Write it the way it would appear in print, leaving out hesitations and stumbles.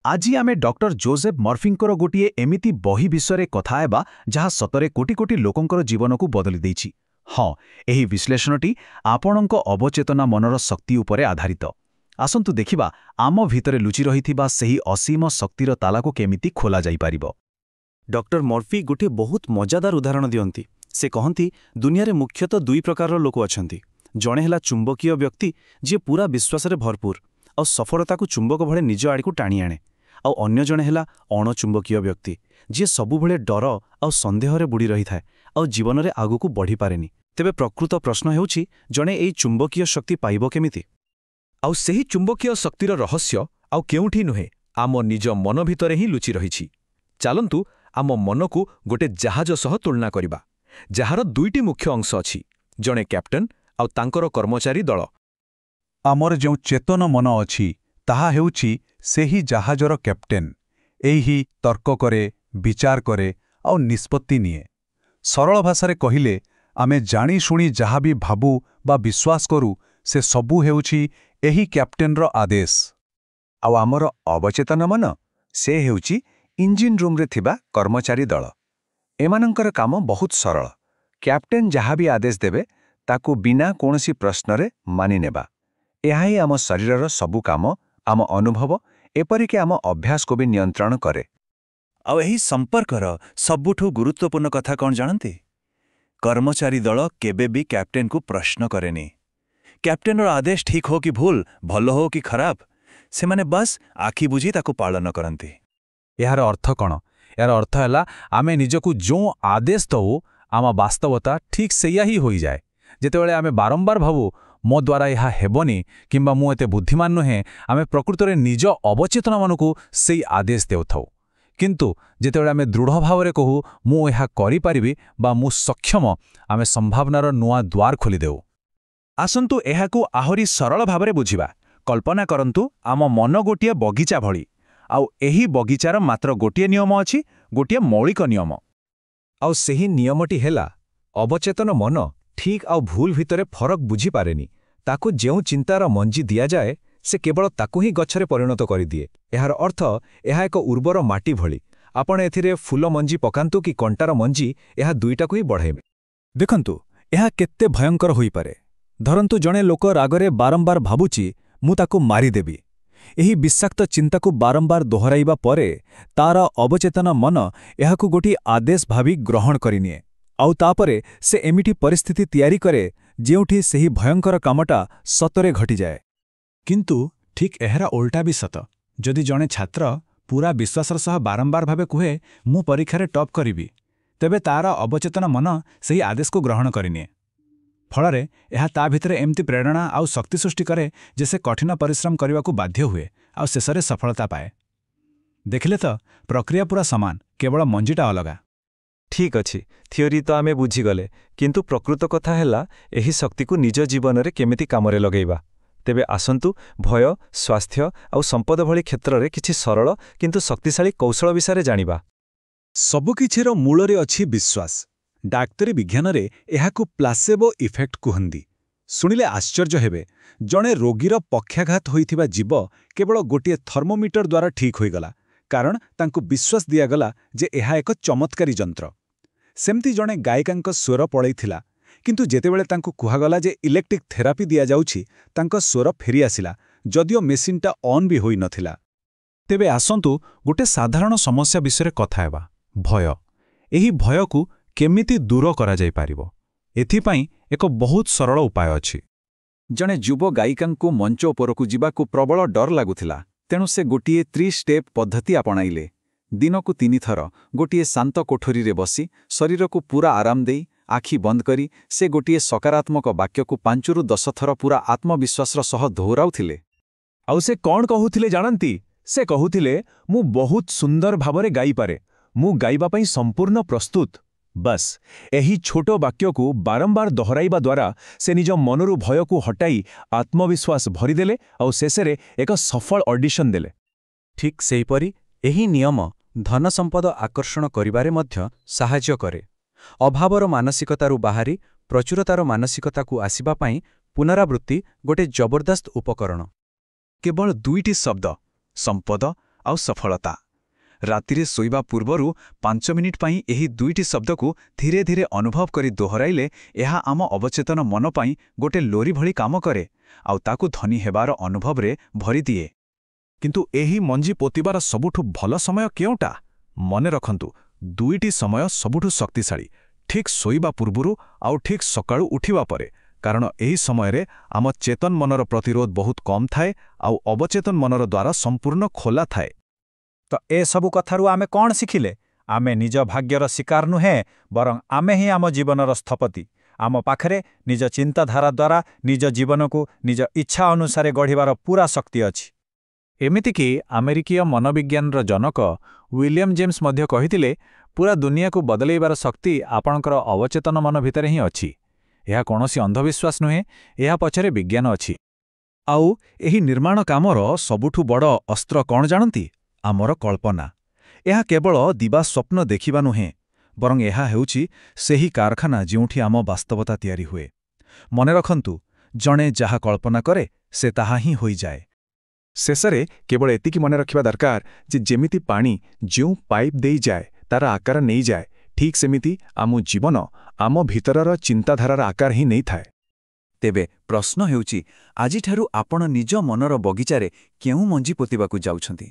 আজি आमे doctor Joseph मर्फींकर गोटे एमिति बही विषय कथा हेबा जहाँ सतरे कोटी कोटी लोकंकर जीवन को बदली देछि। हाँ, एही विश्लेषणटी आपणक अवचेतना मनर शक्ति उपरे आधारित। आसंतु देखिबा आम भितरे लुचि रहिथिबा सेही असीम शक्तिर तालाको केमिति खोला जाई पारिबो। डॉक्टर मर्फी गोटे बहुत मजादार उदाहरण दियंती। से कहती दुनिया रे मुख्यतः दुई प्रकार लोक अछंती। जणे हेला चुंबकीय व्यक्ति जे पूरा विश्वास रे भरपूर और सफलता को चुंबक भले निज आड़ को टाणी आणे, आ अन्य जणे हेला अणचुंबकीय व्यक्ति जे सबुबले डर आ संदेह रे बुड़ी रही थाए और जीवन रे आगु को बढ़ी पारेनी। तेबे प्रकृत प्रश्न हेउछि जणे एई चुंबकीय शक्ति पाइबो केमिति? आउ सेही चुंबकीय शक्तिर रहस्य आउ केउठी नुहे, आम निज मन भितरे ही लुचि रहिछि। चालंतु आम मन को गोटे जहाज सह तुलना करिबा, जार दुईटी मुख्य अंश अछि, जणे कैप्टेन आउ तांकर कर्मचारी दल। आमर जो चेतन मन अछि ताहा हेउछि सेही जहाजर कैप्टेन। एही तर्क करे, विचार करे आउ निष्पत्ति निए। सरल भाषारे कहिले आमे जानी शुणी जहा भी भाबु बा विश्वास करू से सबु हेउछि एही कैप्टेनर आदेश। आउ आमर अवचेतन मन से हेउछि इंजिन रूम रे थिबा कर्मचारी दल। एमानंकर काम बहुत सरल। कैप्टेन जहा भी आदेश देबे ताकू बिना कोनोसी प्रश्न रे मानि नेबा। एहाई आम शरीरर सबु काम, आम अनुभव एपरिके आम अभ्यास को भी नियंत्रण करे। आउ एही संपर्कर सबुठु गुरुत्वपूर्ण कथा कौन जानते? कर्मचारी दल केबे भी कैप्टेन को प्रश्न करेनी। कैप्टेनर आदेश ठीक हो कि भूल, भल हो कि खराब, से माने बस आखि बुझी ताकू पालन करती। यार अर्थ कण? यार अर्थ हैला आमे निजकु जो आदेश दऊ आम वास्तवता ठीक सेया ही होई जाए। जेतेबेले आमे बारंबार भावु मो द्वारा यह हेबनी किंबा मु एते बुद्धिमान नुहे, आमे प्रकृतरे निज अवचेतना मनकु सेई आदेश देउथाउ। किंतु जेतेबेले आमे दृढ़ भावरे कहू मु यह करि पारिबी बा मु सक्षम, आमे संभावनार नुआ द्वार खोली देउ। आसंतु एहाकु आहुरी सरल भावरे बुझिबा। कल्पना करंतु आम मन गोटिए बगीचा भली, आउ एही बगीचार मात्र गोटिए नियम अछि, गोटिए मौलिक नियम। आउ सेही नियमटी हेला अवचेतन मन ठीक आउ भूल भितरे फरक बुझी पारेनी। ताकू जेउ चिंतार मंजी दिया जाए से केवल ताकू ही गच्छरे परिणत करि दिए। एहार अर्थ एहा एक उर्वर माटी भली। आपण एथिरे फूल मंजी पकांतु कि कंटार मंजी, एहा दुईटाकू ही बढ़ाइबे। देखंतु एहा केत्ते भयंकर होई पारे। धरंतु जणे लोक रागरे बारंबार भाबुची मु ताकू मारी देबी। एही विषाक्त चिंताकू बारंबार दोहराइबा परे तार अवचेतन मन एहाकू गोटी आदेश भावी ग्रहण करिनिए। आउ तापरे से एमिटी परिस्थिति तैयारी करे जेउठी सेही भयंकर कामटा सतरे घटी जाए। किंतु ठीक एहरा उल्टा भी सत। जदि जणे छात्र पूरा विश्वासर सह बारंबार भावे कुहे मु परीक्षारे टॉप करिबी, तेबे तार अवचेतन मन सेही आदेश को ग्रहण करिनिए। फलरे एहा ता भितरे एमती प्रेरणा आउ शक्ति सृष्टि करे जे से कठिन परिश्रम करने बाध्य हुए आउ शेषरे सफलता पाए। देखिले तो प्रक्रिया पूरा समान, केवल मंजीटा अलगा। ठीक अछि, थियोरी तो आमे बुझीगले, किंतु प्रकृत कथा हेला एही शक्ति को निज जीवन रे केमिति कामरे लगेइबा। तेबे आसंतु भय, स्वास्थ्य आउ संपद भली क्षेत्र रे किछि सरल किंतु शक्तिशाली कौशल विषय जानिबा। सबुकिछिर मूलरे अछि विश्वास। डाक्तरी विज्ञान रे एहाकु प्लासेबो इफेक्ट कुहंदी। सुनिले आश्चर्य हेबे, जणे रोगीर पक्षाघात होइथिबा जीव केवल गोटिए थर्मोमीटर द्वारा ठीक होइगला, कारण तांकु विश्वास दियागला जे एहा एक चमत्कारी जंत्र। सेमती जणे गायिकांक स्वर पळैथिला, किंतु जेतेबेले तांकु कुहागला जे इलेक्ट्रिक थेरापी दिया जाउछि, तांक स्वर फेरी आसिला, जदियो मेसिनटा ऑन भी होई नथिला। तेबे आसंतु गोटे साधारण समस्या विषय कथा हेबा, भय। एही भयकु केमिति दूर करा जाई पारिबो? एथिपाई एक बहुत सरल उपाय अछि। जणे युव गायिकांकु मंच उपरकु जिबाकु प्रबल डर लागुथिला, तेणु से गोटिए 3 स्टेप पद्धति आपणाइले। दिनकु 3 थर गोटिए शांत कोठरी रे बसी शरीर को पूरा आराम देई आखि बंद करी से गोटिए सकारात्मक वाक्य को 5 रु 10 थर पूरा आत्मविश्वासर सह दोहराउथिले। आउ से कौन कहूथिले जानंती? से कहूथिले मु बहुत सुंदर भावरे गाई पारे, मु गाइबा पई संपूर्ण प्रस्तुत। बस एही छोट वाक्य को बारंबार दोहराइबा द्वारा से निज मनरु भय को हटाई आत्मविश्वास भरीदेले और शेषे एक सफल ऑडिशन देले। ठीक सेहीपरि एही नियम धन संपद आकर्षण करिबारे मध्य साहाय्य करे। अभावर मानसिकतारु बाहारी प्रचुरतार मानसिकता को आसिबा पई पुनरावृत्ति गोटे जबरदस्त उपकरण। केवल 2टी शब्द संपद ଆଉ ସଫଳତା। ରାତିରେ ଶୋଇବା ପୂର୍ବରୁ 5 ମିନିଟ୍ ପାଇଁ ଏହି ଦୁଇଟି ଶବ୍ଦକୁ ଧୀରେ ଧୀରେ ଅନୁଭବ କରି ଦୋହରାଇଲେ ଏହା ଆମ ଅବଚେତନ ମନ ପାଇଁ ଗୋଟେ ଲୋରି ଭଳି କାମ କରେ ଆଉ ତାକୁ ଧନୀ ହେବାର ଅନୁଭବରେ ଭରିଦିଏ। କିନ୍ତୁ ଏହି ମଞ୍ଜି ପୋତିବାର ସବୁଠୁ ଭଲ ସମୟ କେଉଁଟା? ମନେ ରଖନ୍ତୁ, ଦୁଇଟି ସମୟ ସବୁଠୁ ଶକ୍ତିଶାଳୀ, ଠିକ୍ ଶୋଇବା ପୂର୍ବରୁ ଆଉ ଠିକ୍ ସକାଳୁ ଉଠିବା ପରେ, କାରଣ ଏହି ସମୟରେ ଆମ ଚେତନ ମନର ପ୍ରତିରୋଧ ବହୁତ କମ୍ ଥାଏ ଆଉ ଅବଚେତନ ମନର ଦ୍ୱାର ସମ୍ପୂର୍ଣ୍ଣ ଖୋଲା ଥାଏ। ତ ଏସବୁ କଥାରୁ ଆମେ କ'ଣ ଶିଖିଲେ? ଆମେ ନିଜ ଭାଗ୍ୟର ଶିକାର ନୁହେଁ, ବରଂ ଆମେ ହିଁ ଆମ ଜୀବନର ସ୍ଥପତି। ଆମ ପାଖରେ ନିଜ ଚିନ୍ତାଧାରା ଦ୍ୱାରା ନିଜ ଜୀବନକୁ ନିଜ ଇଚ୍ଛା ଅନୁସାରେ ଗଢ଼ିବାର ପୂରା ଶକ୍ତି ଅଛି। ଏମିତିକି ଆମେରିକୀୟ ମନୋବିଜ୍ଞାନର ଜନକ ୱିଲିୟମ ଜେମ୍ସ ମଧ୍ୟ କହିଥିଲେ, ପୁରା ଦୁନିଆକୁ ବଦଳାଇବାର ଶକ୍ତି ଆପଣଙ୍କର ଅବଚେତନ ମନ ଭିତରେ ହିଁ ଅଛି। ଏହା କୌଣସି ଅନ୍ଧବିଶ୍ୱାସ ନୁହେଁ, ଏହା ପଛରେ ବିଜ୍ଞାନ ଅଛି। ଆଉ ଏହି ନିର୍ମାଣ କାମର ସବୁଠୁ ବଡ଼ ଅସ୍ତ୍ର କ'ଣ ଜାଣନ୍ତି? ଆମର କଳ୍ପନା। ଏହା କେବଳ ଦିବା ସ୍ୱପ୍ନ ଦେଖିବା ନୁହେଁ, ବରଂ ଏହା ହେଉଛି ସେହି କାରଖାନା ଯେଉଁଠି ଆମ ବାସ୍ତବତା ତିଆରି ହୁଏ। ମନେ ରଖନ୍ତୁ, ଜଣେ ଯାହା କଳ୍ପନା କରେ ସେ ତାହା ହିଁ ହୋଇଯାଏ। ଶେଷରେ କେବଳ ଏତିକି ମନେ ରଖିବା ଦରକାର ଯେ ଯେମିତି ପାଣି ଯେଉଁ ପାଇପ୍ ଦେଇଯାଏ ତାର ଆକାର ନେଇଯାଏ, ଠିକ୍ ସେମିତି ଆମ ଜୀବନ ଆମ ଭିତରର ଚିନ୍ତାଧାରାର ଆକାର ହିଁ ନେଇଥାଏ। ତେବେ ପ୍ରଶ୍ନ ହେଉଛି, ଆଜିଠାରୁ ଆପଣ ନିଜ ମନର ବଗିଚାରେ କେଉଁ ମଞ୍ଜି ପୋତିବାକୁ ଯାଉଛନ୍ତି?